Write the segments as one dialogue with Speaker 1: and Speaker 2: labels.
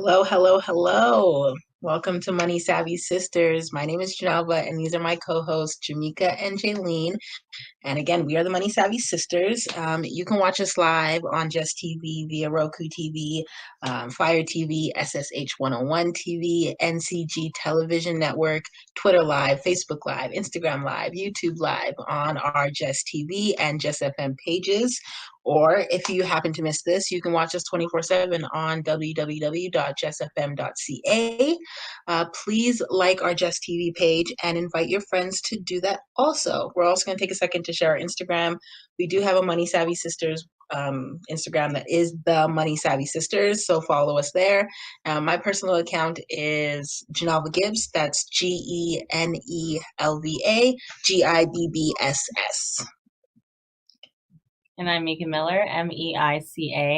Speaker 1: Hello, hello, hello. Welcome to Money Savvy Sisters. My name is Genelva, and these are my co-hosts, Jamaica and Jaylene. And again, we are the Money Savvy Sisters. You can watch us live on Jess TV, via Roku TV, Fire TV, SSH 101 TV, NCG Television Network, Twitter Live, Facebook Live, Instagram Live, YouTube Live on our Jess TV and Jess FM pages. Or if you happen to miss this, you can watch us 24/7 on www.jessfm.ca. Please like our Jess TV page and invite your friends to do that also. We're also going to take a second to share our Instagram. We do have a Money Savvy Sisters Instagram that is the Money Savvy Sisters, so follow us there. My personal account is Genelva Gibbs. That's Genelva Gibbs.
Speaker 2: And I'm Meica Miller, Meicamiller.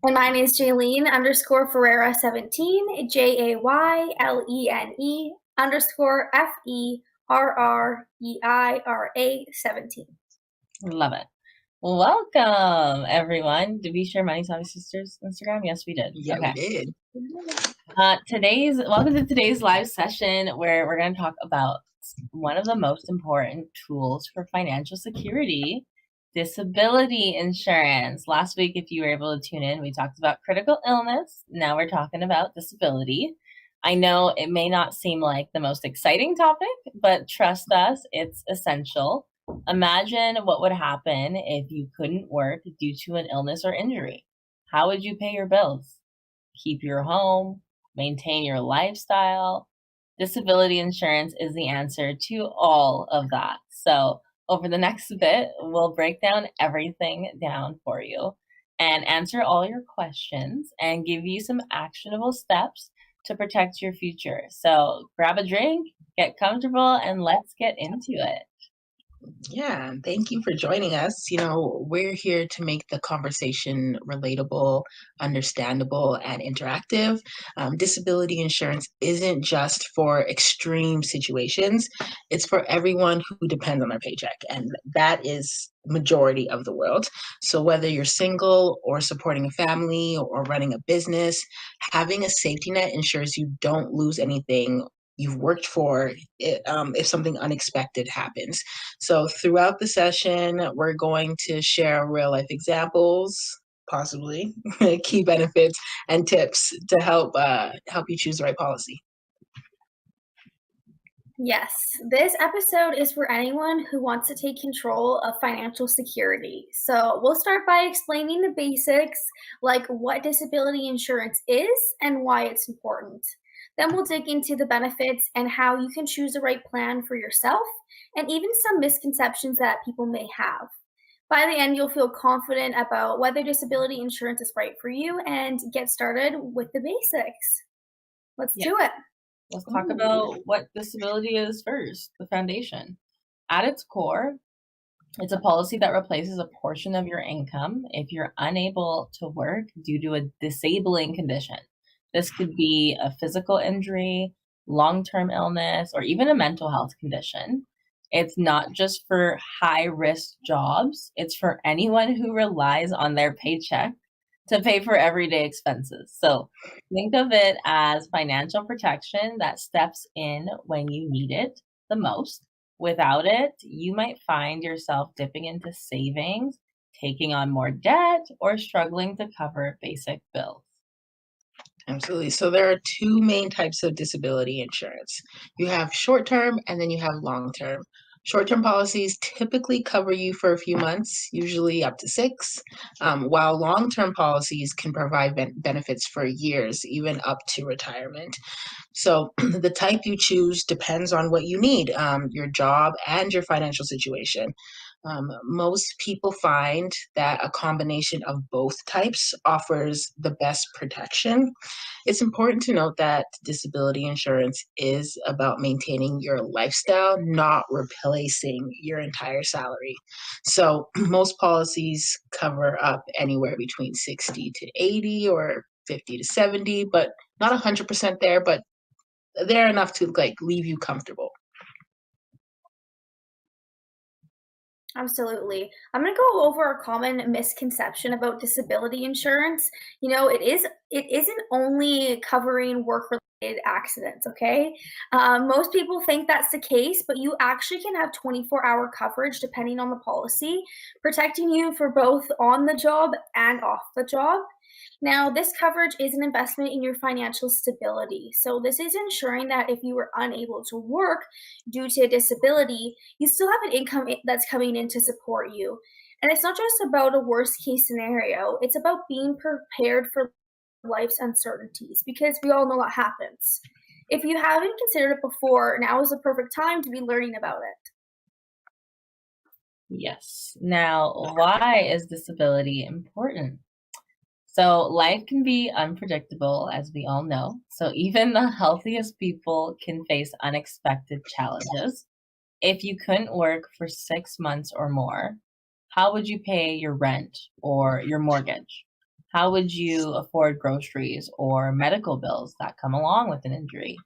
Speaker 3: And mine is Jaylene _Ferreira 17, JAYLENE _FERREIRA 17.
Speaker 2: Love it. Welcome, everyone. Did we share Money Savvy Sisters Instagram? Yes, we did.
Speaker 1: Yeah,
Speaker 2: okay.
Speaker 1: We did.
Speaker 2: Welcome to today's live session where we're going to talk about one of the most important tools for financial security, disability insurance. Last week, if you were able to tune in, we talked about critical illness. Now we're talking about disability. I know it may not seem like the most exciting topic, but trust us, it's essential. Imagine what would happen if you couldn't work due to an illness or injury. How would you pay your bills? Keep your home, maintain your lifestyle? Disability insurance is the answer to all of that. So over the next bit, we'll break down everything down for you and answer all your questions and give you some actionable steps to protect your future. So grab a drink, get comfortable, and let's get into it.
Speaker 1: Yeah, thank you for joining us. We're here to make the conversation relatable, understandable, and interactive. Disability insurance isn't just for extreme situations. It's for everyone who depends on their paycheck, and that is majority of the world. So whether you're single or supporting a family or running a business, having a safety net ensures you don't lose anything you've worked for if something unexpected happens. So throughout the session, we're going to share real life examples, possibly key benefits and tips to help you choose the right policy.
Speaker 3: Yes, this episode is for anyone who wants to take control of financial security. So we'll start by explaining the basics, like what disability insurance is and why it's important. Then we'll dig into the benefits and how you can choose the right plan for yourself, and even some misconceptions that people may have. By the end, you'll feel confident about whether disability insurance is right for you and get started with the basics. Let's do it.
Speaker 2: Let's talk about what disability is first, the foundation. At its core, it's a policy that replaces a portion of your income if you're unable to work due to a disabling condition. This could be a physical injury, long-term illness, or even a mental health condition. It's not just for high-risk jobs. It's for anyone who relies on their paycheck to pay for everyday expenses. So think of it as financial protection that steps in when you need it the most. Without it, you might find yourself dipping into savings, taking on more debt, or struggling to cover basic bills.
Speaker 1: Absolutely. So there are two main types of disability insurance. You have short-term and then you have long-term. Short-term policies typically cover you for a few months, usually up to 6, while long-term policies can provide benefits for years, even up to retirement. So the type you choose depends on what you need, your job and your financial situation. Most people find that a combination of both types offers the best protection. It's important to note that disability insurance is about maintaining your lifestyle, not replacing your entire salary. So most policies cover up anywhere between 60 to 80 or 50 to 70, but not 100% there, but they're enough to leave you comfortable.
Speaker 3: Absolutely. I'm going to go over a common misconception about disability insurance. It isn't only covering work-related accidents, okay? Most people think that's the case, but you actually can have 24-hour coverage depending on the policy, protecting you for both on the job and off the job. Now, this coverage is an investment in your financial stability. So, this is ensuring that if you were unable to work due to a disability, you still have an income that's coming in to support you. And it's not just about a worst case scenario, it's about being prepared for life's uncertainties because we all know what happens. If you haven't considered it before, now is the perfect time to be learning about it.
Speaker 2: Yes. Now, why is disability important? So life can be unpredictable, as we all know. So even the healthiest people can face unexpected challenges. If you couldn't work for 6 months or more, how would you pay your rent or your mortgage? How would you afford groceries or medical bills that come along with an injury?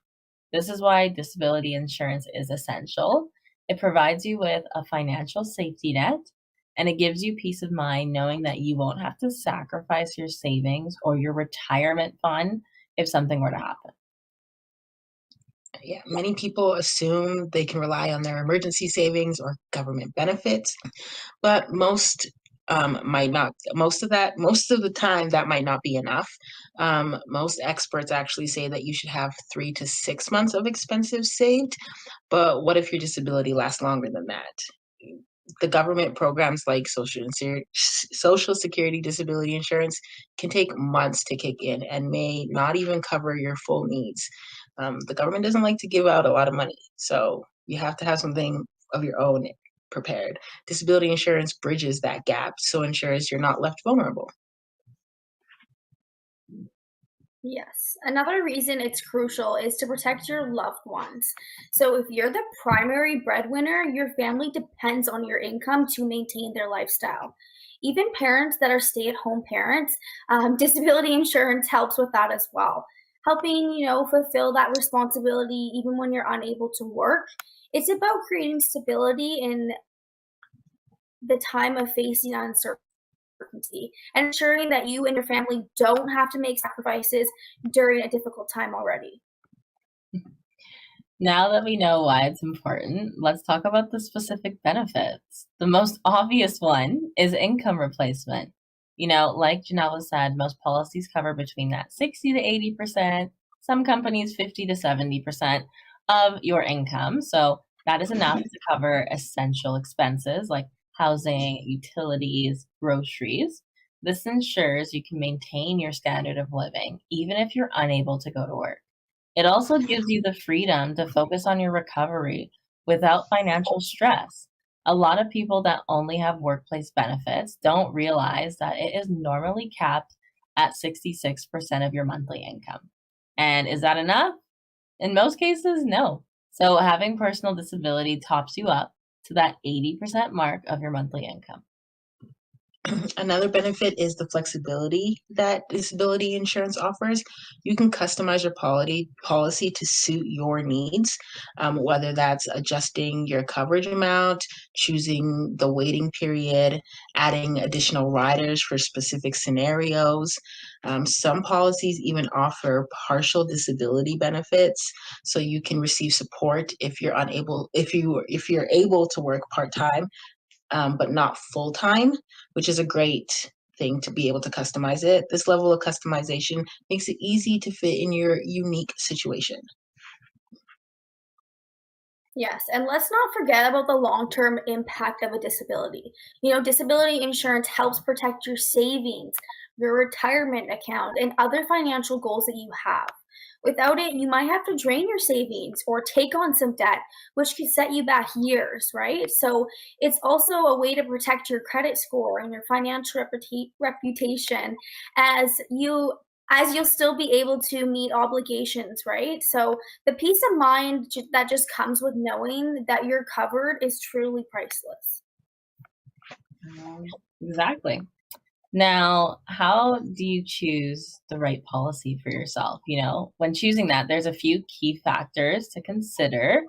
Speaker 2: This is why disability insurance is essential. It provides you with a financial safety net, and it gives you peace of mind knowing that you won't have to sacrifice your savings or your retirement fund if something were to happen.
Speaker 1: Yeah, many people assume they can rely on their emergency savings or government benefits, but might not. Most of the time, that might not be enough. Most experts actually say that you should have 3 to 6 months of expenses saved. But what if your disability lasts longer than that? The government programs like Social Security disability insurance can take months to kick in and may not even cover your full needs. The government doesn't like to give out a lot of money, so you have to have something of your own prepared. Disability insurance bridges that gap, so ensures you're not left vulnerable.
Speaker 3: Yes. Another reason it's crucial is to protect your loved ones. So, if you're the primary breadwinner, your family depends on your income to maintain their lifestyle. Even parents that are stay at home parents, disability insurance helps with that as well, helping, fulfill that responsibility even when you're unable to work. It's about creating stability in the time of facing uncertainty and ensuring that you and your family don't have to make sacrifices during a difficult time already.
Speaker 2: Now that we know why it's important, let's talk about the specific benefits. The most obvious one is income replacement. Like Genelva said, most policies cover between that 60 to 80%, some companies 50 to 70% of your income. So that is enough to cover essential expenses like housing, utilities, groceries. This ensures you can maintain your standard of living, even if you're unable to go to work. It also gives you the freedom to focus on your recovery without financial stress. A lot of people that only have workplace benefits don't realize that it is normally capped at 66% of your monthly income. And is that enough? In most cases, no. So having personal disability tops you up to that 80% mark of your monthly income.
Speaker 1: Another benefit is the flexibility that disability insurance offers. You can customize your policy to suit your needs, whether that's adjusting your coverage amount, choosing the waiting period, adding additional riders for specific scenarios. Some policies even offer partial disability benefits, so you can receive support if you're able to work part-time, but not full time, which is a great thing to be able to customize it. This level of customization makes it easy to fit in your unique situation.
Speaker 3: Yes, and let's not forget about the long term impact of a disability. Disability insurance helps protect your savings, your retirement account, and other financial goals that you have. Without it, you might have to drain your savings or take on some debt, which could set you back years, right? So it's also a way to protect your credit score and your financial reputation as you'll still be able to meet obligations, right? So the peace of mind that just comes with knowing that you're covered is truly priceless.
Speaker 2: Exactly. Now, how do you choose the right policy for yourself? When choosing that, there's a few key factors to consider.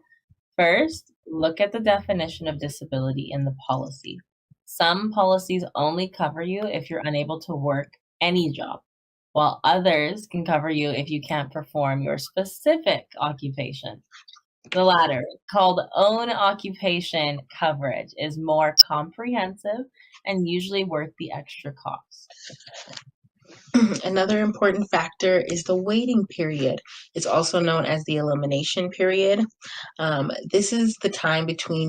Speaker 2: First, look at the definition of disability in the policy. Some policies only cover you if you're unable to work any job, while others can cover you if you can't perform your specific occupation. The latter, called own occupation coverage, is more comprehensive and usually worth the extra cost.
Speaker 1: Another important factor is the waiting period. It's also known as the elimination period. This is the time between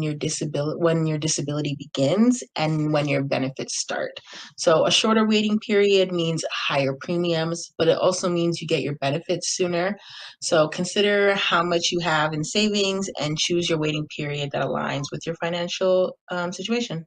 Speaker 1: when your disability begins and when your benefits start. So a shorter waiting period means higher premiums, but it also means you get your benefits sooner. So consider how much you have in savings and choose your waiting period that aligns with your financial situation.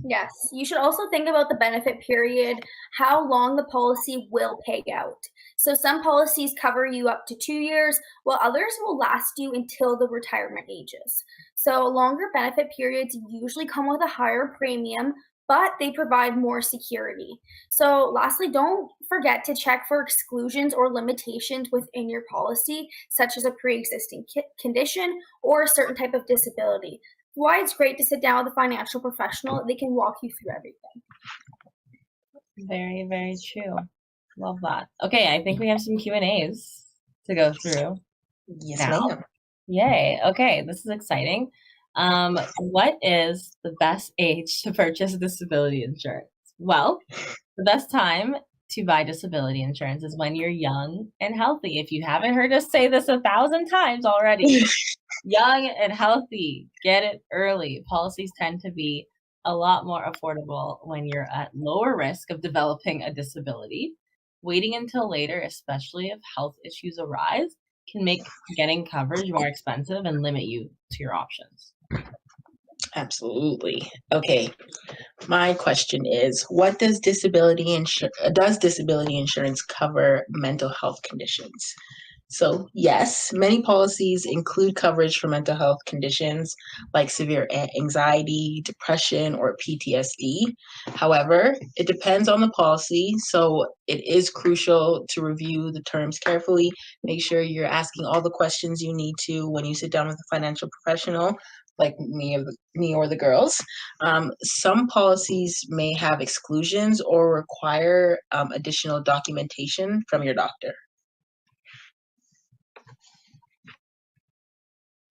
Speaker 3: Yes, you should also think about the benefit period, how long the policy will pay out. So some policies cover you up to 2 years, while others will last you until the retirement ages. So longer benefit periods usually come with a higher premium, but they provide more security. So lastly, don't forget to check for exclusions or limitations within your policy, such as a pre-existing condition or a certain type of disability. Why it's great to sit down with a financial professional. They can walk you through everything.
Speaker 2: Very, very true. Love that. Okay, I think we have some Q&As to go through.
Speaker 1: Yes,
Speaker 2: now.
Speaker 1: ma'am.
Speaker 2: Yay. Okay, this is exciting. What is the best age to purchase disability insurance? Well, the best time to buy disability insurance is when you're young and healthy. If you haven't heard us say this 1,000 times already, young and healthy, get it early. Policies tend to be a lot more affordable when you're at lower risk of developing a disability. Waiting until later, especially if health issues arise, can make getting coverage more expensive and limit you to your options.
Speaker 1: Absolutely. Okay. My question is, what does disability insurance cover mental health conditions? So, yes, many policies include coverage for mental health conditions like severe anxiety, depression, or PTSD. However, it depends on the policy, so it is crucial to review the terms carefully. Make sure you're asking all the questions you need to when you sit down with a financial professional like me or the girls. Some policies may have exclusions or require additional documentation from your doctor.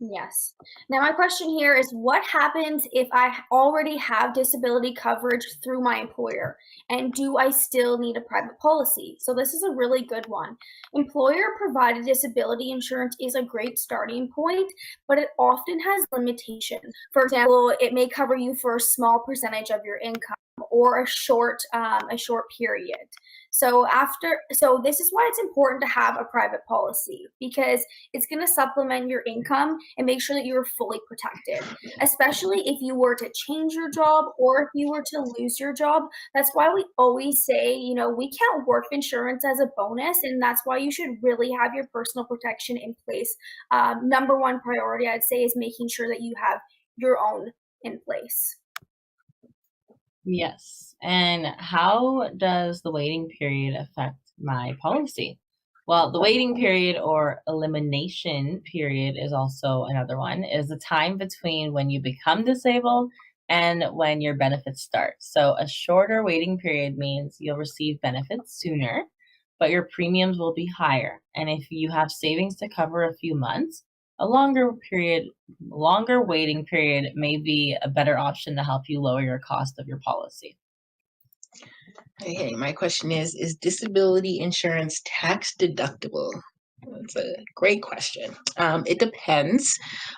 Speaker 3: Yes. Now my question here is, what happens if I already have disability coverage through my employer? And do I still need a private policy? So this is a really good one. Employer-provided disability insurance is a great starting point, but it often has limitations. For example, it may cover you for a small percentage of your income or a short period. So this is why it's important to have a private policy, because it's going to supplement your income and make sure that you're fully protected, especially if you were to change your job or if you were to lose your job. That's why we always say, we count work insurance as a bonus, and that's why you should really have your personal protection in place. Number one priority, I'd say, is making sure that you have your own in place.
Speaker 2: Yes. And how does the waiting period affect my policy? Well, the waiting period or elimination period is also another one, is the time between when you become disabled and when your benefits start. So a shorter waiting period means you'll receive benefits sooner, but your premiums will be higher. And if you have savings to cover a few months, a longer waiting period may be a better option to help you lower your cost of your policy.
Speaker 1: Okay, my question is disability insurance tax deductible? That's a great question. It depends.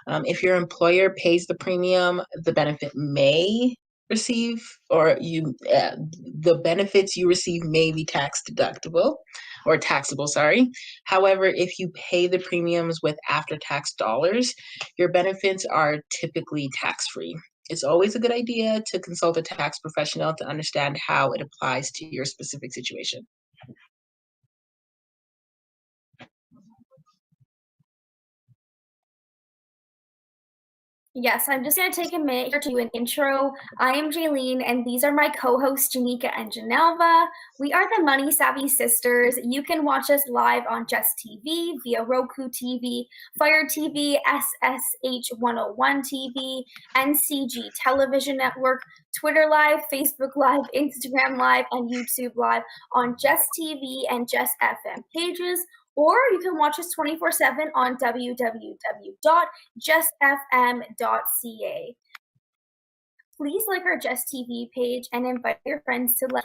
Speaker 1: If your employer pays the premium, the benefit may receive, or the benefits you receive may be tax deductible or taxable, sorry. However, if you pay the premiums with after-tax dollars, your benefits are typically tax-free. It's always a good idea to consult a tax professional to understand how it applies to your specific situation.
Speaker 3: Yes, I'm just going to take a minute here to do an intro. I am Jaylene, and these are my co-hosts, Meica and Genelva. We are the Money Savvy Sisters. You can watch us live on Jess TV, via Roku TV, Fire TV, SSH 101 TV, NCG Television Network, Twitter Live, Facebook Live, Instagram Live, and YouTube Live on Jess TV and Jess FM pages. Or you can watch us 24/7 on www.jessfm.ca. Please like our Jess TV page and invite your friends to like.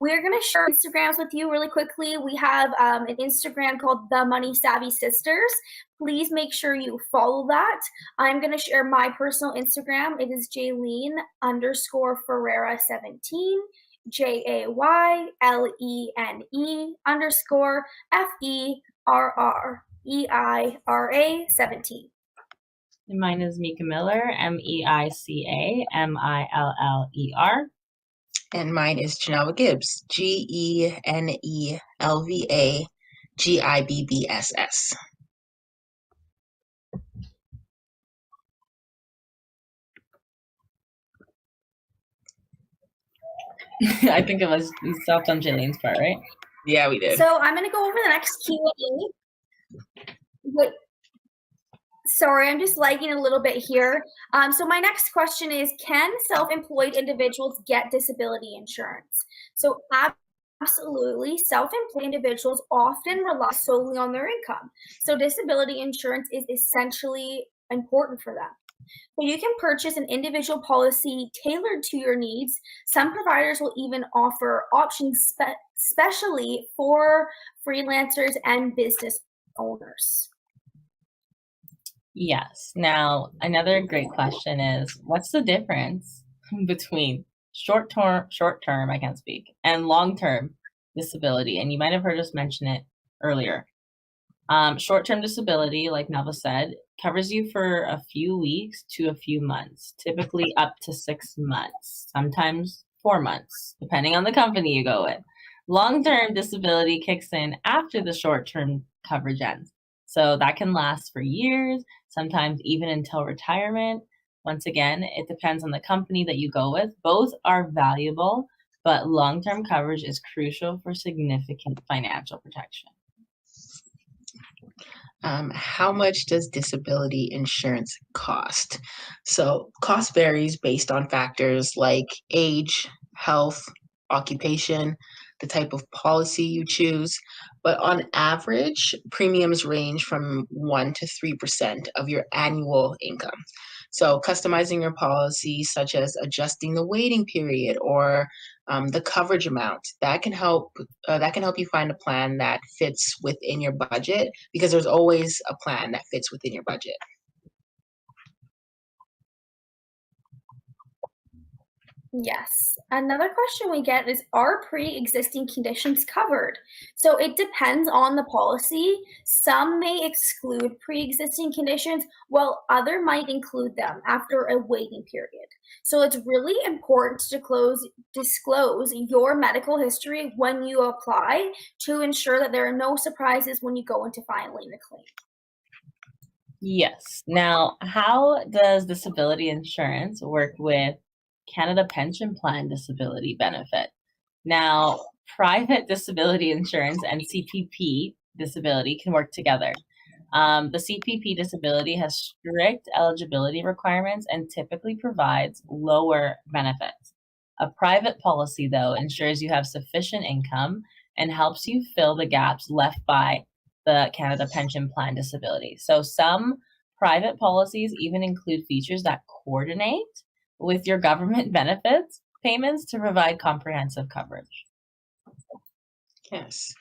Speaker 3: We are going to share Instagrams with you really quickly. We have an Instagram called The Money Savvy Sisters. Please make sure you follow that. I'm going to share my personal Instagram. It is Jaylene_Ferreira 17. JAYLENE_FERREIRA 17.
Speaker 2: And mine is Meica Miller, MEICAMILLER.
Speaker 1: And mine is Genelva Gibbs, GENELVA GIBBSS.
Speaker 2: I think it was, we stopped on Jaylene's part, right?
Speaker 1: Yeah, we did.
Speaker 3: So I'm going to go over the next Q&A. Wait. Sorry, I'm just lagging a little bit here. So my next question is, can self-employed individuals get disability insurance? So absolutely, self-employed individuals often rely solely on their income. So disability insurance is essentially important for them. So you can purchase an individual policy tailored to your needs. Some providers will even offer options specially for freelancers and business owners.
Speaker 2: Yes. Now, another great question is, what's the difference between short-term, I can't speak, and long-term disability? And you might have heard us mention it earlier. Short-term disability, like Nava said, covers you for a few weeks to a few months, typically up to 6 months, sometimes 4 months, depending on the company you go with. Long-term disability kicks in after the short-term coverage ends. So that can last for years, sometimes even until retirement. Once again, it depends on the company that you go with. Both are valuable, but long-term coverage is crucial for significant financial protection.
Speaker 1: How much does disability insurance cost? So cost varies based on factors like age, health, occupation, the type of policy you choose. But on average, premiums range from 1 to 3% of your annual income. So customizing your policy, such as adjusting the waiting period or the coverage amount, that can help you find a plan that fits within your budget, because there's always a plan that fits within your budget.
Speaker 3: Yes. Another question we get is, are pre-existing conditions covered? So it depends on the policy. Some may exclude pre-existing conditions, while other might include them after a waiting period. So it's really important to disclose your medical history when you apply to ensure that there are no surprises when you go into filing a claim.
Speaker 2: Yes. Now, how does disability insurance work with Canada Pension Plan disability benefit? Now, private disability insurance and CPP disability can work together. The CPP disability has strict eligibility requirements and typically provides lower benefits. A private policy, though, ensures you have sufficient income and helps you fill the gaps left by the Canada Pension Plan disability. So some private policies even include features that coordinate with your government benefits payments to provide comprehensive coverage.
Speaker 1: Yes.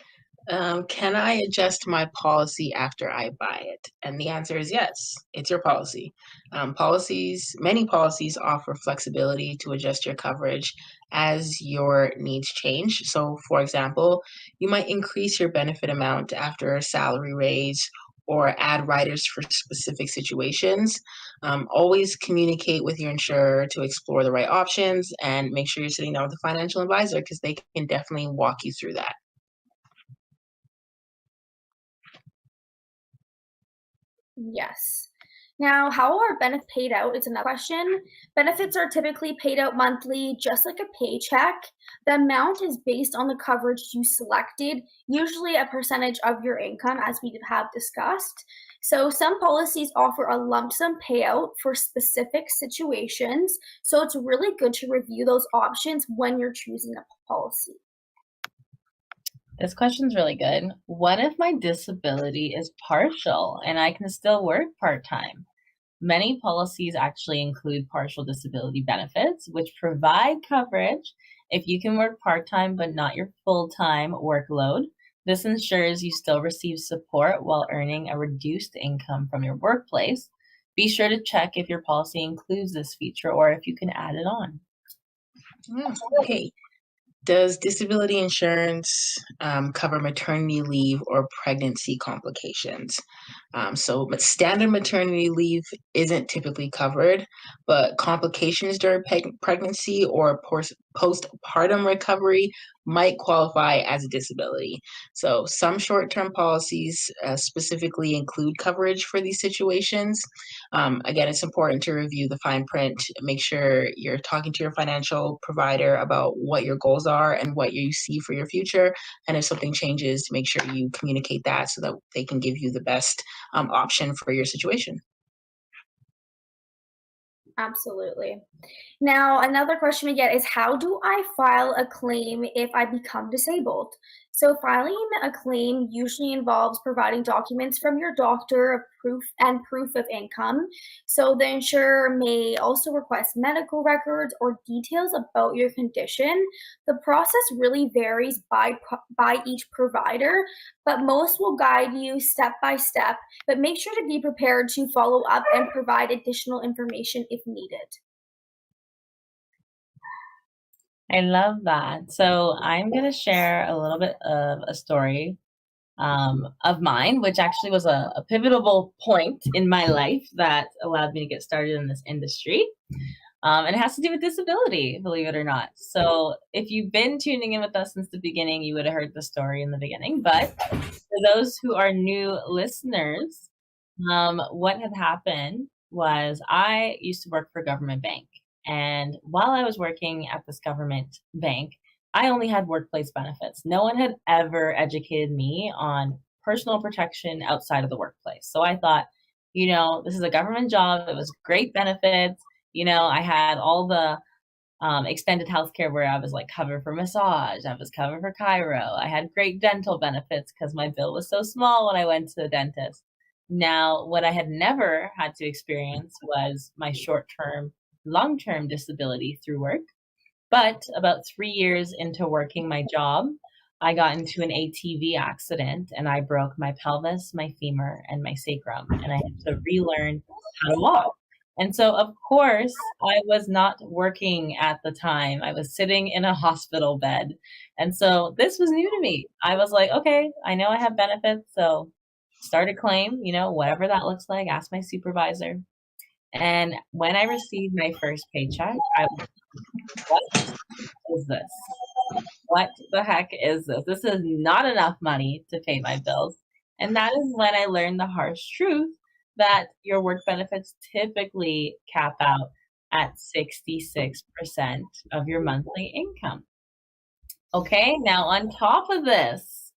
Speaker 1: Can I adjust my policy after I buy it? And the answer is yes. It's your policy. Many policies offer flexibility to adjust your coverage as your needs change. So, for example, you might increase your benefit amount after a salary raise or add riders for specific situations. Always communicate with your insurer to explore the right options, and make sure you're sitting down with a financial advisor, because they can definitely walk you through that.
Speaker 3: Yes. Now, how are benefits paid out is another question. Benefits are typically paid out monthly, just like a paycheck. The amount is based on the coverage you selected, usually a percentage of your income, as we have discussed. So, some policies offer a lump sum payout for specific situations. So, it's really good to review those options when you're choosing a policy.
Speaker 2: This question's really good. What if my disability is partial and I can still work part-time? Many policies actually include partial disability benefits, which provide coverage if you can work part-time but not your full-time workload. This ensures you still receive support while earning a reduced income from your workplace. Be sure to check if your policy includes this feature or if you can add it on.
Speaker 1: Okay. Does disability insurance cover maternity leave or pregnancy complications? But standard maternity leave isn't typically covered, but complications during pregnancy or postpartum recovery might qualify as a disability. So some short-term policies specifically include coverage for these situations. Again, it's important to review the fine print, make sure you're talking to your financial provider about what your goals are and what you see for your future. And if something changes, make sure you communicate that so that they can give you the best option for your situation.
Speaker 3: Absolutely. Now, another question we get is how do I file a claim if I become disabled? So, filing a claim usually involves providing documents from your doctor of proof of income. So, the insurer may also request medical records or details about your condition. The process really varies by each provider, but most will guide you step by step. But make sure to be prepared to follow up and provide additional information if needed.
Speaker 2: I love that. So I'm going to share a little bit of a story of mine, which actually was a pivotal point in my life that allowed me to get started in this industry. And it has to do with disability, believe it or not. So if you've been tuning in with us since the beginning, you would have heard the story in the beginning. But for those who are new listeners, what had happened was I used to work for a government bank. And while I was working at this government bank, I only had workplace benefits. No one had ever educated me on personal protection outside of the workplace. So I thought, this is a government job. It was great benefits. I had all the extended healthcare where I was like covered for massage. I was covered for chiro. I had great dental benefits because my bill was so small when I went to the dentist. Now, what I had never had to experience was my short-term, long-term disability through work. But about 3 years into working my job, I got into an ATV accident and I broke my pelvis, my femur, and my sacrum. And I had to relearn how to walk. And so, of course, I was not working at the time. I was sitting in a hospital bed. And so this was new to me. I was like, okay, I know I have benefits. So start a claim, whatever that looks like, ask my supervisor. And when I received my first paycheck, I was like, what is this? What the heck is this? This is not enough money to pay my bills. And that is when I learned the harsh truth that your work benefits typically cap out at 66% of your monthly income. Okay, now on top of this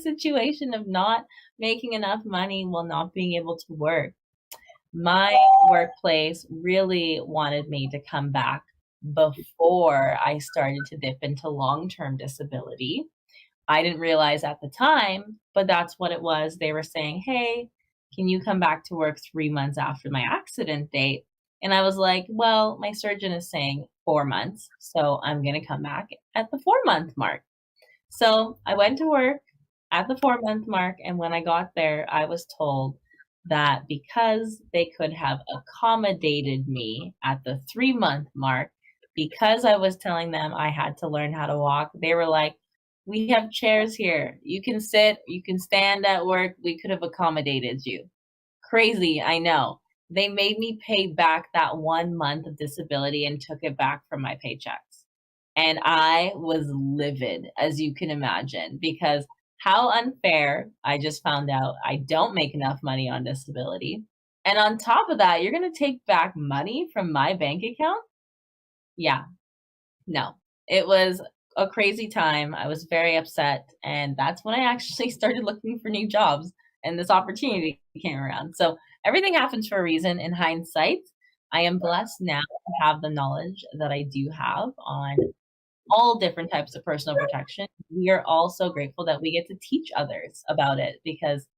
Speaker 2: situation of not making enough money while not being able to work, my workplace really wanted me to come back before I started to dip into long-term disability. I didn't realize at the time, but that's what it was. They were saying, hey, can you come back to work 3 months after my accident date? And I was like, well, my surgeon is saying 4 months, so I'm going to come back at the 4-month mark. So I went to work at the 4-month mark, and when I got there, I was told that because they could have accommodated me at the 3-month mark, because I was telling them I had to learn how to walk, they were like, we have chairs here. You can sit, you can stand at work. We could have accommodated you. Crazy, I know. They made me pay back that 1 month of disability and took it back from my paychecks. And I was livid, as you can imagine, because how unfair. I just found out I don't make enough money on disability. And on top of that, you're going to take back money from my bank account? Yeah, no. It was a crazy time. I was very upset. And that's when I actually started looking for new jobs and this opportunity came around. So everything happens for a reason. In hindsight, I am blessed now to have the knowledge that I do have on all different types of personal protection. We are also grateful that we get to teach others about it because,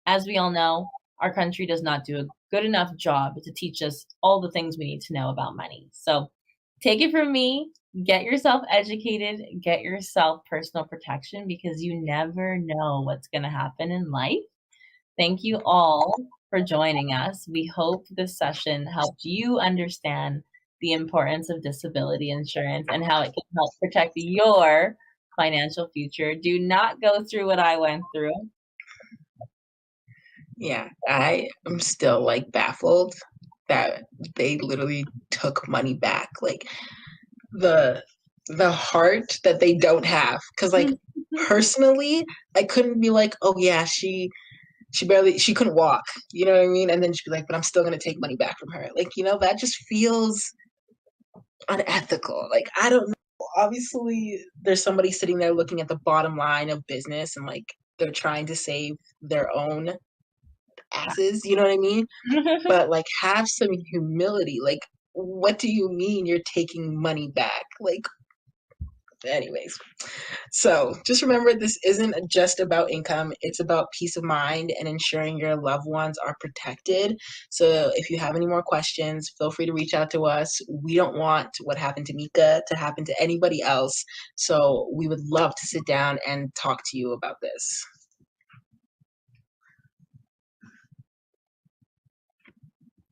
Speaker 2: as we all know, our country does not do a good enough job to teach us all the things we need to know about money. So take it from me, get yourself educated, get yourself personal protection because you never know what's going to happen in life. Thank you all for joining us. We hope this session helped you understand the importance of disability insurance and how it can help protect your financial future. Do not go through what I went through.
Speaker 1: Yeah, I am still like baffled that they literally took money back. Like the heart that they don't have. Because like personally, I couldn't be like, oh yeah, she couldn't walk. You know what I mean? And then she'd be like, but I'm still gonna take money back from her. Like, that just feels unethical. Like, I don't know. Obviously, there's somebody sitting there looking at the bottom line of business and like they're trying to save their own asses, you know what I mean? But like have some humility. Like, what do you mean you're taking money back? Like, anyways, so just remember, this isn't just about income. It's about peace of mind and ensuring your loved ones are protected. So if you have any more questions, feel free to reach out to us. We don't want what happened to Meica to happen to anybody else. So we would love to sit down and talk to you about this.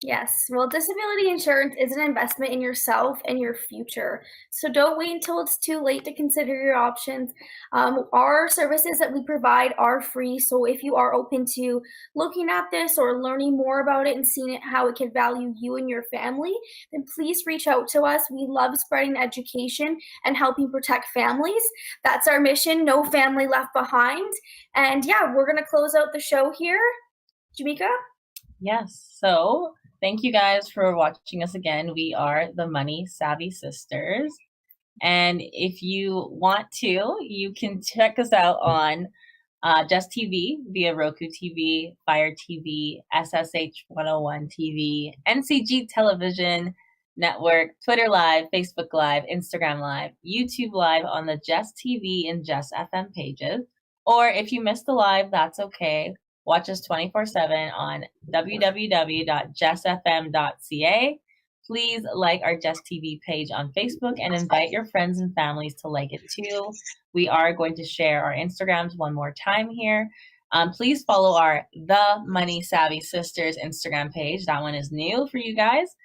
Speaker 3: Yes, well, disability insurance is an investment in yourself and your future. So don't wait until it's too late to consider your options. Our services that we provide are free. So if you are open to looking at this or learning more about it and seeing how it can value you and your family, then please reach out to us. We love spreading education and helping protect families. That's our mission, no family left behind. And yeah, we're going to close out the show here. Jamaica?
Speaker 2: Yes, so thank you guys for watching us again. We are the Money Savvy Sisters. And if you want to, you can check us out on Jess TV via Roku TV, Fire TV, SSH 101 TV, NCG Television Network, Twitter Live, Facebook Live, Instagram Live, YouTube Live on the Jess TV and Jess FM pages. Or if you missed the live, that's okay. Watch us 24/7 on www.jessfm.ca. Please like our Jess TV page on Facebook and invite your friends and families to like it too. We are going to share our Instagrams one more time here. Please follow our The Money Savvy Sisters Instagram page. That one is new for you guys.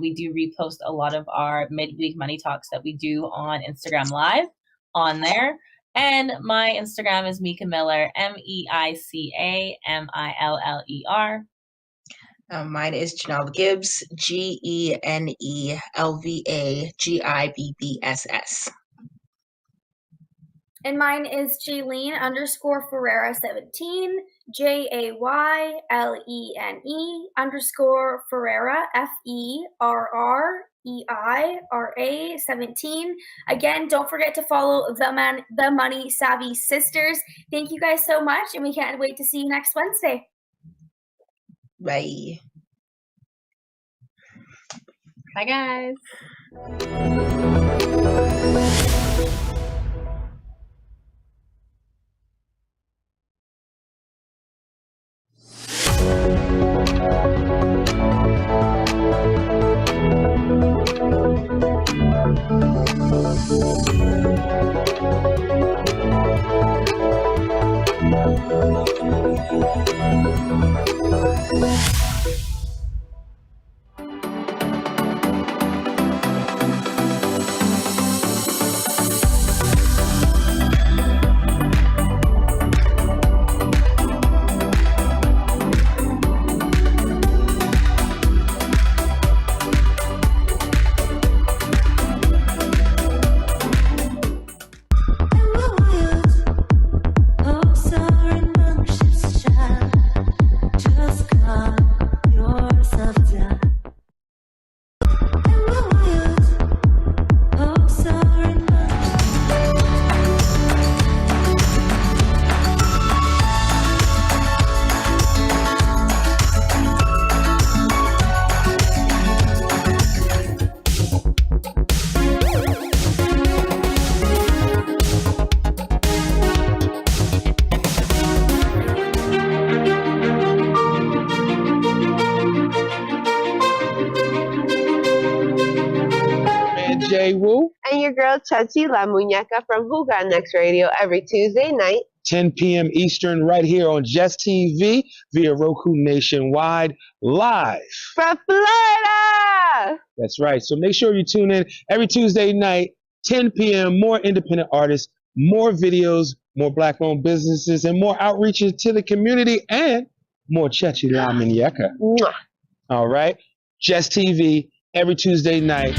Speaker 2: We do repost a lot of our midweek money talks that we do on Instagram Live on there. And my Instagram is Meica Miller, MEICAMILLER.
Speaker 1: Mine is Genelva Gibbs, GENELVAGIBBSS.
Speaker 3: And mine is Jaylene _Ferreira 17, JAYLENE _Ferreira FERREIRA 17. Again, don't forget to follow the Money Savvy Sisters. Thank you guys so much, and we can't wait to see you next Wednesday.
Speaker 1: Bye.
Speaker 2: Bye, guys.
Speaker 4: girl, Chachi La Muñeca from Who Got Next Radio every Tuesday night.
Speaker 5: 10 p.m. Eastern, right here on Jess TV via Roku nationwide, live
Speaker 4: from Florida.
Speaker 5: That's right. So make sure you tune in every Tuesday night, 10 p.m. More independent artists, more videos, more Black-owned businesses, and more outreaches to the community, and more Chachi La Muñeca. All right. Jess TV every Tuesday night.